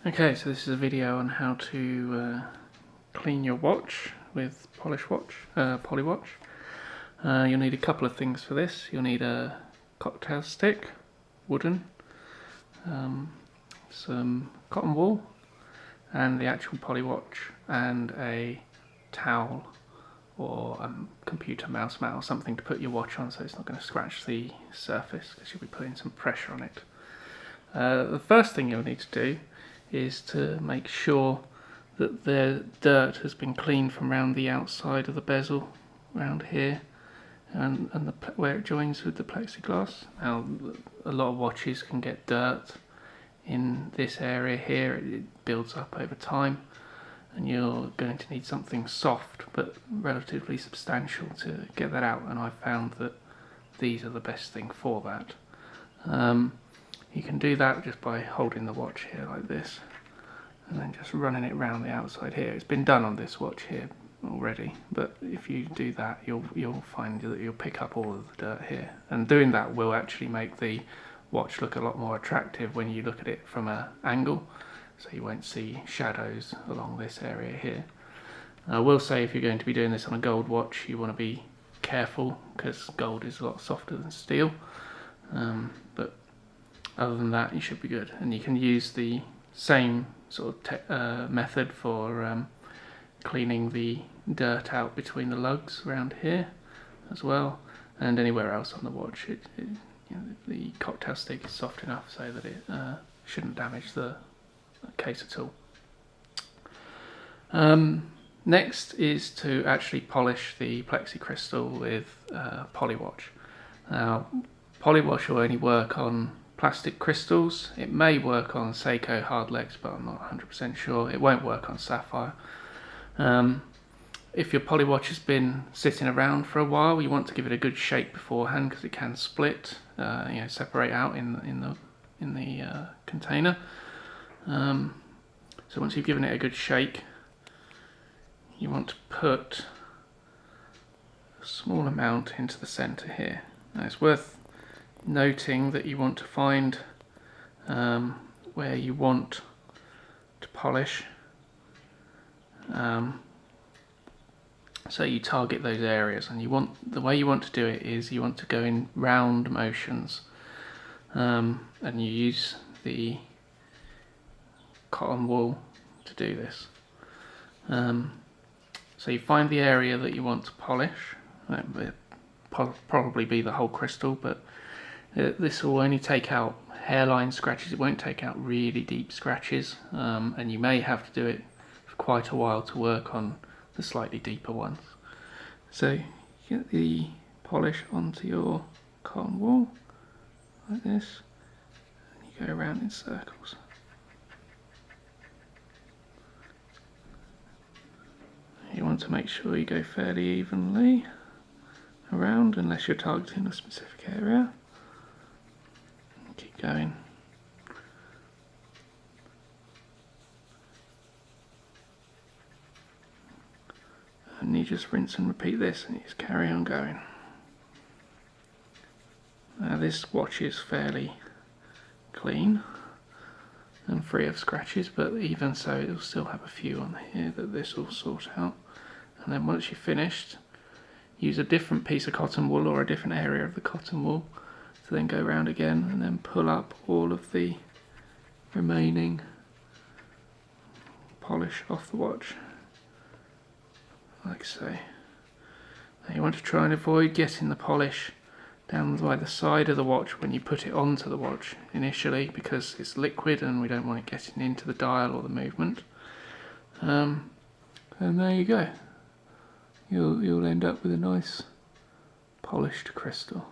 Okay, so this is a video on how to clean your watch with Polywatch. You'll need a couple of things for this. You'll need a cocktail stick, wooden, some cotton wool, and the actual Polywatch, and a towel or a computer mouse mat or something to put your watch on so it's not going to scratch the surface because you'll be putting some pressure on it. The first thing you'll need to do is to make sure that the dirt has been cleaned from around the outside of the bezel, around here, and where it joins with the plexiglass. Now, a lot of watches can get dirt in this area here. It builds up over time, and you're going to need something soft but relatively substantial to get that out, and I found that these are the best thing for that. You can do that just by holding the watch here like this and then just running it around the outside here. It's been done on this watch here already, but if you do that you'll find that you'll pick up all of the dirt here, and doing that will actually make the watch look a lot more attractive when you look at it from an angle, so you won't see shadows along this area here. I will say, if you're going to be doing this on a gold watch, you want to be careful because gold is a lot softer than steel, but other than that you should be good. And you can use the same sort of method for cleaning the dirt out between the lugs around here as well, and anywhere else on the watch. The cocktail stick is soft enough so that it shouldn't damage the case at all. Next is to actually polish the plexi crystal with Polywatch. Now, Polywatch will only work on plastic crystals. It may work on Seiko hard legs, but I'm not 100% sure. It won't work on sapphire. If your Polywatch has been sitting around for a while, you want to give it a good shake beforehand because it can split, separate out in the container. So once you've given it a good shake, you want to put a small amount into the center here. Now, it's worth noting that you want to find where you want to polish, so you target those areas, and the way you want to do it is you want to go in round motions, and you use the cotton wool to do this. So you find the area that you want to polish. It will probably be the whole crystal, but this will only take out hairline scratches. It won't take out really deep scratches, and you may have to do it for quite a while to work on the slightly deeper ones. So you get the polish onto your cotton wool like this, and you go around in circles. You want to make sure you go fairly evenly around, unless you're targeting a specific area. Keep going. And you just rinse and repeat this, and you just carry on going. Now, this watch is fairly clean and free of scratches, but even so it'll still have a few on here that this will sort out. And then once you've finished, use a different piece of cotton wool or a different area of the cotton wool to then go around again and then pull up all of the remaining polish off the watch, like so. Now you want to try and avoid getting the polish down by the side of the watch when you put it onto the watch initially, because it's liquid and we don't want it getting into the dial or the movement. And there you go. You'll end up with a nice polished crystal.